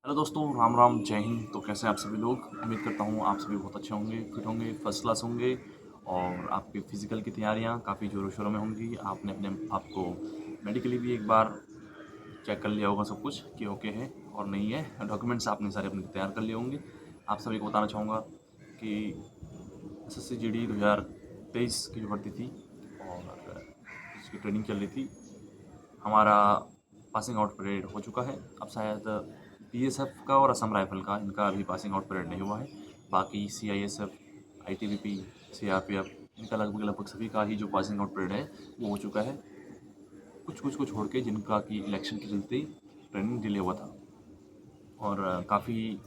Hello दोस्तों, राम राम, जय हिंद। तो कैसे हैं आप सभी लोग? उम्मीद करता हूँ आप सभी बहुत अच्छे होंगे, फिट होंगे, फर्स्ट क्लास होंगे और आपकी फ़िज़िकल की तैयारियाँ काफ़ी ज़ोरों-शोरों में होंगी। आपने अपने आप को मेडिकली भी एक बार चेक कर लिया होगा सब कुछ कि ओके है और नहीं है। डॉक्यूमेंट्स आपने सारे अपने तैयार कर लिए होंगे। आप सभी को बताना चाहूँगा कि एसएससी जीडी 2023 की जो भर्ती थी और जिसकी ट्रेनिंग चल रही थी, हमारा पासिंग आउट परेड हो चुका है। अब शायद बीएसएफ का और असम राइफल का, इनका अभी पासिंग आउट परेड नहीं हुआ है। बाकी सीआईएसएफ, आईटीबीपी, सीआरपीएफ, इनका लगभग लगभग सभी का ही जो पासिंग आउट परेड है वो हो चुका है। कुछ कुछ को छोड़ के जिनका कि इलेक्शन के चलते ट्रेनिंग डिले हुआ था। और काफ़ी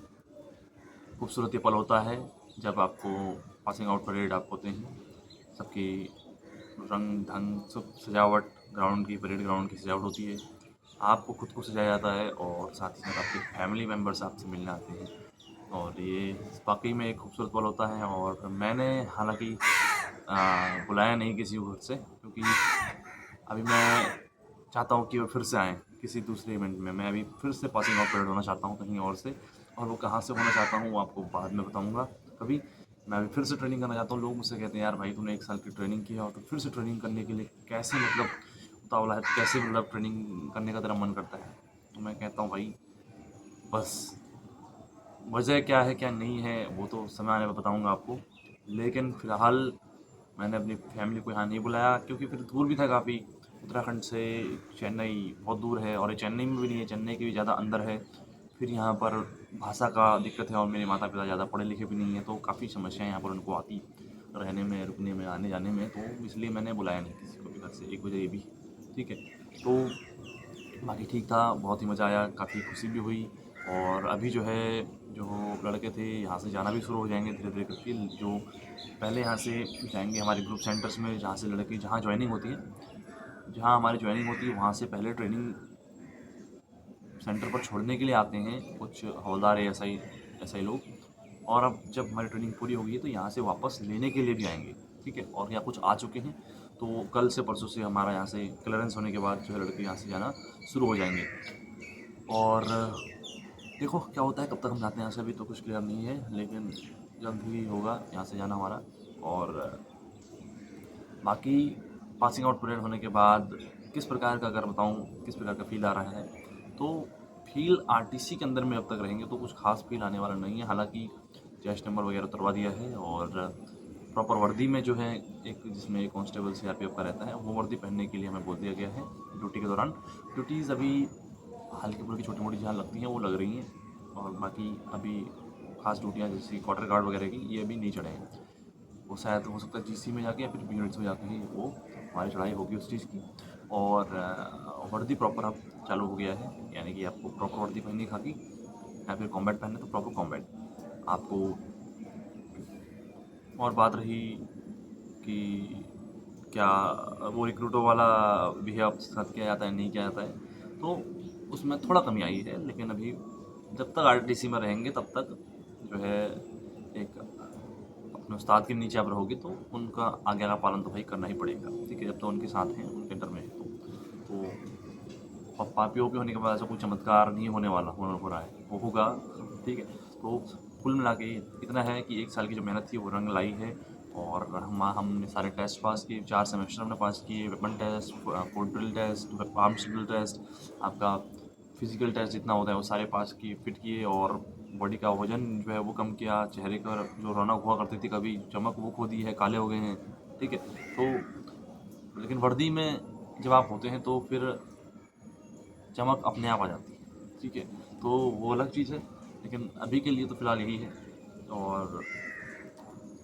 खूबसूरत ये पल होता है जब आपको पासिंग आउट परेड आप होते हैं। सबकी रंग ढंग सब सजावट, ग्राउंड की, परेड ग्राउंड की सजावट होती है। आपको खुद को सजाया जाता है और साथ ही साथ आपके फैमिली मेम्बर्स आपसे मिलने आते हैं और ये वाकई में एक खूबसूरत पल होता है। और मैंने हालांकि बुलाया नहीं किसी को घर से, क्योंकि अभी मैं चाहता हूँ कि वो फिर से आएँ किसी दूसरे इवेंट में। मैं अभी फिर से पासिंग आउट परेड होना चाहता हूँ कहीं और से, और वो कहाँ से होना चाहता हूँ वो आपको बाद में बताऊँगा कभी। मैं अभी फिर से ट्रेनिंग करना चाहता हूँ। लोग मुझसे कहते हैं, यार भाई तूने 1 साल की ट्रेनिंग की है और तू फिर से ट्रेनिंग करने के लिए कैसे, मतलब उतावला है, तो कैसे मतलब ट्रेनिंग करने का तेरा मन करता है? तो मैं कहता हूँ भाई बस, वजह क्या है क्या नहीं है वो तो समय आने पर बताऊँगा आपको। लेकिन फ़िलहाल मैंने अपनी फैमिली को यहाँ नहीं बुलाया, क्योंकि फिर दूर भी था काफ़ी। उत्तराखंड से चेन्नई बहुत दूर है और ये चेन्नई में भी नहीं है, चेन्नई के भी ज़्यादा अंदर है। फिर यहाँ पर भाषा का दिक्कत है और मेरे माता पिता ज़्यादा पढ़े लिखे भी नहीं हैं, तो काफ़ी समस्याएं यहाँ पर उनको आती, रहने में, रुकने में, आने जाने में। तो इसलिए मैंने बुलाया नहीं किसी को भी घर से। एक वजह ये भी है, ठीक है। तो बाकी ठीक था, बहुत ही मज़ा आया, काफ़ी खुशी भी हुई। और अभी जो है, जो लड़के थे यहाँ से जाना भी शुरू हो जाएंगे धीरे धीरे करके। जो पहले यहाँ से जाएंगे हमारे ग्रुप सेंटर्स में, जहाँ से लड़के, जहाँ ज्वाइनिंग होती है, जहाँ हमारी ज्वाइनिंग होती है वहाँ से पहले ट्रेनिंग सेंटर पर छोड़ने के लिए आते हैं कुछ हवलदार, एसआई लोग। और अब जब हमारी ट्रेनिंग पूरी होगी तो यहाँ से वापस लेने के लिए भी आएंगे, ठीक है। और यहाँ कुछ आ चुके हैं, तो कल से परसों से हमारा यहाँ से क्लियरेंस होने के बाद जो है लड़के यहाँ से जाना शुरू हो जाएंगे। और देखो क्या होता है, कब तक हम जाते हैं यहाँ से अभी तो कुछ क्लियर नहीं है, लेकिन जल्द ही होगा यहाँ से जाना हमारा। और बाकी पासिंग आउट परेड होने के बाद किस प्रकार का, अगर बताऊँ किस प्रकार का फ़ील आ रहा है, तो फ़ील आरटीसी के अंदर में अब तक रहेंगे तो कुछ खास फ़ील आने वाला नहीं है। हालांकि चेस्ट नंबर वगैरह उतरवा दिया है और प्रॉपर वर्दी में जो है, एक जिसमें एक कांस्टेबल सीआरपीएफ का रहता है, वो वर्दी पहनने के लिए हमें बोल दिया गया है ड्यूटी के दौरान। ड्यूटीज़ अभी हल्की फुल्की छोटी मोटी जहाँ लगती हैं वो लग रही हैं, और बाकी अभी खास ड्यूटियाँ जैसे क्वार्टर गार्ड वगैरह की ये अभी नहीं चढ़े हैं। वो शायद हो सकता है जीसी में जाके या फिर यूनिट्स में जाके ही वो हमारी चढ़ाई होगी उस चीज़ की। और वर्दी प्रॉपर अब चालू हो गया है, यानी कि आपको प्रॉपर वर्दी पहननी खाकी, या फिर कॉम्बैट पहनना तो प्रॉपर कॉम्बैट आपको। और बात रही कि क्या वो रिक्रूटो वाला भी है आपके साथ किया जाता है नहीं किया जाता है, तो उसमें थोड़ा कमी आई है। लेकिन अभी जब तक आरटीसी में रहेंगे तब तक जो है, एक अपने उस्ताद के नीचे आप रहोगे तो उनका आज्ञा का पालन तो भाई करना ही पड़ेगा, ठीक है। जब तो उनके साथ हैं, उनके अंडर में है, तो और पापी ओपी होने के बाद ऐसा कोई चमत्कार नहीं होने वाला, हो रहा है, वो होगा, ठीक है। तो कुल मिला के इतना है कि 1 साल की जो मेहनत थी वो रंग लाई है। और हमने सारे टेस्ट पास किए, 4 सेमेस्टर हमने पास किए, weapon test, foot drill test, arms drill test, आपका फिजिकल टेस्ट जितना होता है वो सारे पास किए, फिट किए। और बॉडी का वजन जो है वो कम किया, चेहरे पर जो रौनक हुआ करती थी कभी, चमक वो खो दी है, काले हो गए हैं, ठीक है। तो लेकिन वर्दी में जब आप होते हैं तो फिर चमक अपने आप आ जाती है, ठीक है। तो वो अलग चीज़ है, लेकिन अभी के लिए तो फ़िलहाल यही है। और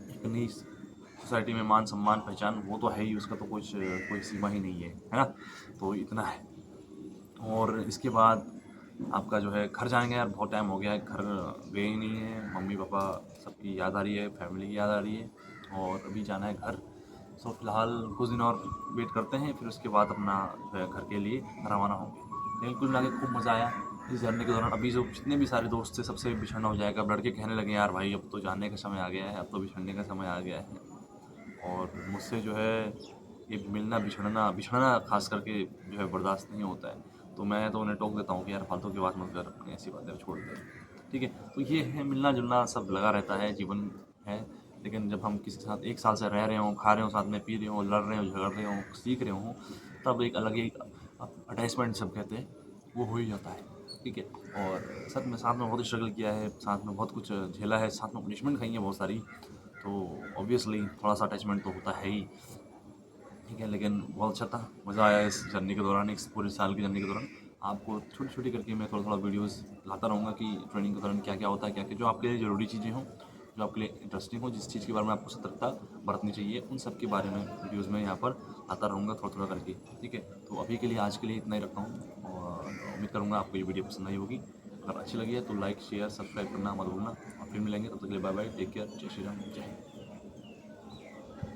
इतनी सोसाइटी में मान सम्मान पहचान वो तो है ही, उसका तो कुछ कोई सीमा ही नहीं है ना। तो इतना है। और इसके बाद आपका जो है घर जाएंगे, यार बहुत टाइम हो गया है घर गए ही नहीं है। मम्मी पापा सबकी याद आ रही है, फैमिली की याद आ रही है, और अभी जाना है घर। सो फिलहाल कुछ दिन और वेट करते हैं, फिर उसके बाद अपना जो है घर के लिए रवाना होंगे। लेकिन कुल मिला के खूब मज़ा आया इस जर्नी के दौरान। अभी जो जितने भी सारे दोस्त थे सबसे बिछड़ना हो जाएगा। अब लड़के कहने लगे, यार भाई अब तो जाने का समय आ गया है, अब तो बिछड़ने का समय आ गया है। और मुझसे जो है ये मिलना बिछड़ना बिछड़ना खास करके जो है बर्दाश्त नहीं होता है। तो मैं तो उन्हें टोक देता हूँ कि यार फालतू की बात मत कर, अपनी ऐसी बातें छोड़ दे। ठीक है, तो ये है मिलना-जुलना सब लगा रहता है, जीवन है। लेकिन जब हम किसी के साथ 1 साल से रह रहे हों, खा रहे हों, साथ में पी रहे हों, लड़ रहे हों, झगड़ रहे हों, सीख रहे हों, तब एक अलग ही अटैचमेंट सब कहते हैं, वो हो ही जाता है। ठीक है, और सच में साथ में बहुत स्ट्रगल किया है, साथ में बहुत कुछ झेला है, साथ में पनिशमेंट खाई है बहुत सारी, तो ऑब्वियसली थोड़ा-सा अटैचमेंट तो होता है ही। ठीक है, लेकिन बहुत अच्छा था, मज़ा आया इस जर्नी के दौरान, इस पूरे साल की जर्नी के दौरान। आपको छोटी-छोटी करके मैं थोड़ा-थोड़ा वीडियोज़ लाता रहूँगा कि ट्रेनिंग के दौरान क्या-क्या होता है, क्या-क्या जो आपके लिए ज़रूरी चीज़ें हों, जो आपके लिए इंटरेस्टिंग हो, जिस चीज़ के बारे में आपको सतर्कता बरतनी चाहिए, उन सब के बारे में वीडियोज़ में यहाँ पर लाता रहूँगा थोड़ा-थोड़ा करके। ठीक है, तो अभी के लिए आज के लिए इतना ही रखता हूँ और उम्मीद करूँगा आपको ये वीडियो पसंद आई होगी। अगर अच्छी लगी है तो लाइक, शेयर, सब्सक्राइब करना मत भूलना और फिर मिलेंगे, तब तक के लिए बाय-बाय, टेक केयर, जय श्री राम, जय हिंद।